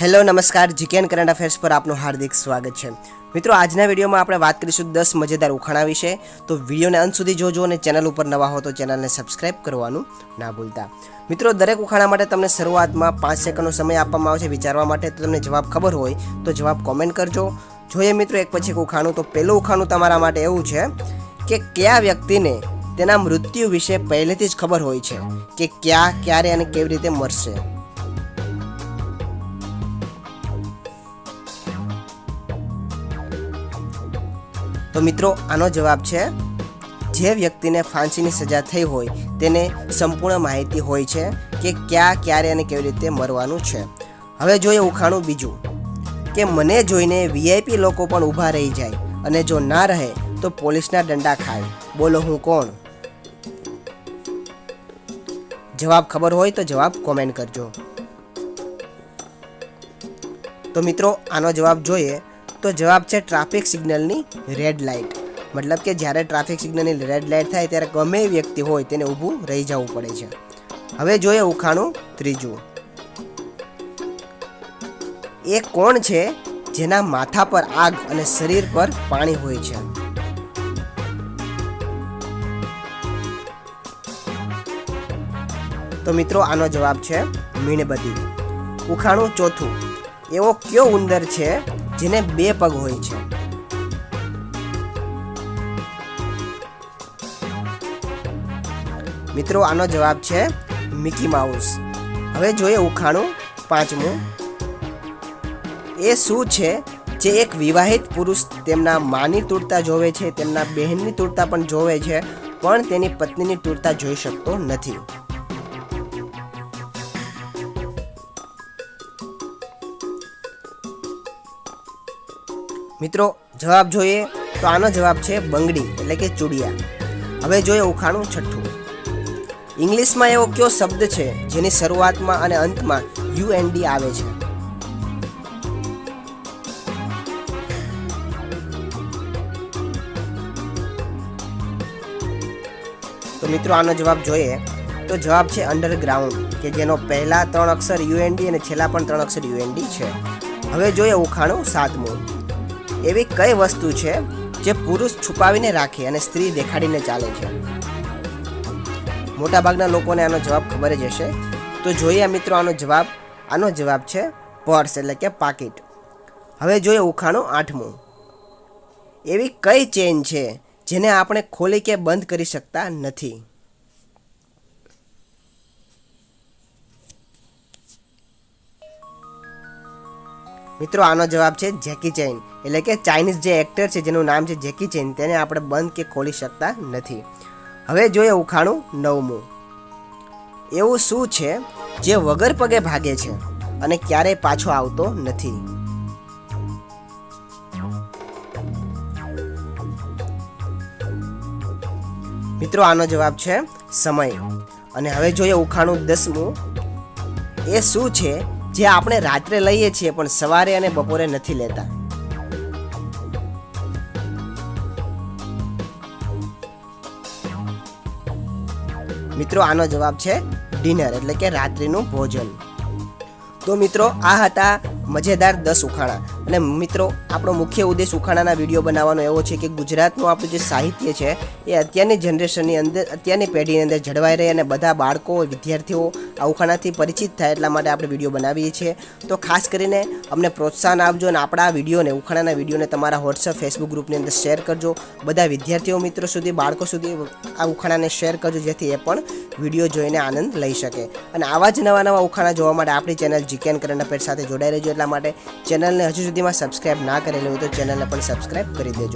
Hello નમસ્કાર, જીકેન current affairs પર આપનું હાર્દિક સ્વાગત છે। મિત્રો, આજના વિડીયોમાં આપણે વાત કરીશું 10 મજેદાર ઉખાણા વિશે। તો વિડીયોને અંત સુધી જોજો અને ચેનલ ઉપર નવા હો તો ચેનલને સબસ્ક્રાઇબ કરવાનું ના ભૂલતા। મિત્રો, દરેક ઉખાણા માટે તમને શરૂઆતમાં 5 સેકન્ડનો સમય આપવામાં આવશે વિચારવા માટે। તો તમને જવાબ ખબર હોય તો જવાબ કોમેન્ટ કરજો। જોઈએ મિત્રો એક પછી એક ઉખાણું। તો પહેલું ઉખાણું તમારા માટે એવું છે કે કયા વ્યક્તિને તેના મૃત્યુ વિશે પહેલેથી જ ખબર હોય છે કે ક્યાં, ક્યારે અને કેવી રીતે મરશે। તો મિત્રો આનો જવાબ છે જે વ્યક્તિને ફાંસીની સજા થઈ હોય તેને સંપૂર્ણ માહિતી હોય છે કે ક્યાં, ક્યારે અને કેવી રીતે મરવાનું છે। હવે જોઈએ ઉખાણું બીજું કે મને જોઈને વીઆઈપી લોકો પણ ઊભા રહી જાય અને જો ના રહે તો પોલીસના દંડા ખાય। બોલો હું કોણ? જવાબ ખબર હોય તો જવાબ કોમેન્ટ કરજો। તો મિત્રો આનો જવાબ જોઈએ તો જવાબ છે ટ્રાફિક સિગ્નલની રેડ લાઇટ। મતલબ કે જ્યારે ટ્રાફિક સિગ્નલની રેડ લાઇટ થાય ત્યારે ગમે એ વ્યક્તિ હોય તેને ઊભું રહી જવું પડે છે। હવે જોઈએ ઉખાણું ત્રીજું। એ કોણ છે જેના માથા પર આગ અને શરીર પર પાણી હોય છે? તો મિત્રો આનો જવાબ છે મીણબત્તી। ઉખાણું ચોથું। એવો કયો ઉંદર છે જેને 2 પગ હોય છે? મિત્રો આનો જવાબ છે મિકી માઉસ। હવે જોઈએ ઉખાણું પાંચમું। એ શું છે જે એક વિવાહિત પુરુષ તેમના માની તૂટતા જોવે છે, તેમના બહેનની તૂટતા પણ જોવે છે, પણ તેની પત્નીની તૂટતા જોઈ શકતો નથી? મિત્રો જવાબ જોઈએ તો આનો જવાબ છે બંગડી એટલે કે ચૂડિયા। હવે જોઈએ ઉખાણું છઠ્ઠું। ઇંગ્લિશમાં એવો કયો શબ્દ છે જેની શરૂઆતમાં અને અંતમાં UND આવે છે? તો મિત્રો આનો જવાબ જોઈએ તો જવાબ છે અંડરગ્રાઉન્ડ, કે જેનો પહેલા 3 અક્ષર UND અને છેલ્લા પણ 3 અક્ષર UND છે। હવે જોઈએ ઉખાણું સાતમું। એવી કઈ વસ્તુ છે જે પુરુષ છુપાવીને રાખે અને સ્ત્રી દેખાડીને ચાલે છે? મોટાભાગના લોકોને આનો જવાબ ખબર જ હશે। તો જોઈએ મિત્રો આનો જવાબ છે પર્સ એટલે કે પાકીટ। હવે જોઈએ ઉખાણું આઠમું। એવી કઈ ચેન છે જેને આપણે ખોલી કે બંધ કરી શકતા નથી? મિત્રો આનો જવાબ છે જેકી ચેન એટલે કે ચાઇનીઝ જે એક્ટર છે જેનું નામ છે જેકી ચેન, તેને આપણે બંધ કે ખોલી શકતા નથી। હવે જોઈએ ઉખાણું નવમું। એવું શું છે જે વગર પગે ભાગે છે અને ક્યારેય પાછો આવતો નથી? મિત્રો આનો જવાબ છે સમય। અને હવે જોઈએ ઉખાણું 10મું। એ શું છે જે આપણે રાત્રે લઈએ છીએ પણ સવારે અને બપોરે નથી લેતા? મિત્રો આનો જવાબ છે ડિનર એટલે કે રાત્રિનું ભોજન। તો મિત્રો આ હતા મજેદાર 10 ઉખાણા। અને મિત્રો આપણો મુખ્ય ઉદ્દેશ ઉખાણાના વિડીયો બનાવવાનો એવો છે કે ગુજરાતનું આપણું જે સાહિત્ય છે એ અત્યારની જનરેશનની અંદર, અત્યારની પેઢીની અંદર જળવાઈ રહે અને બધા બાળકો, વિદ્યાર્થીઓ આ ઉખાણાથી પરિચિત થાય એટલા માટે આપણે વિડીયો બનાવીએ છીએ। તો ખાસ કરીને અમને પ્રોત્સાહન આપજો અને આપણા આ વિડીયોને, ઉખાણાના વિડીયોને તમારા વોટ્સઅપ, ફેસબુક ગ્રુપની અંદર શેર કરજો। બધા વિદ્યાર્થીઓ મિત્રો સુધી, બાળકો સુધી આ ઉખાણાને શેર કરજો જેથી એ પણ વિડીયો જોઈને આનંદ લઈ શકે। અને આવા જ નવા ઉખાણા જોવા માટે આપણી ચેનલ જીકેન કરંટ અફેર્સ સાથે જોડાઈ રહેજો। એટલા માટે ચેનલને હજુ સુધીમાં સબસ્ક્રાઇબ ના કરેલી હોય તો ચેનલને પણ સબસ્ક્રાઇબ કરી દેજો।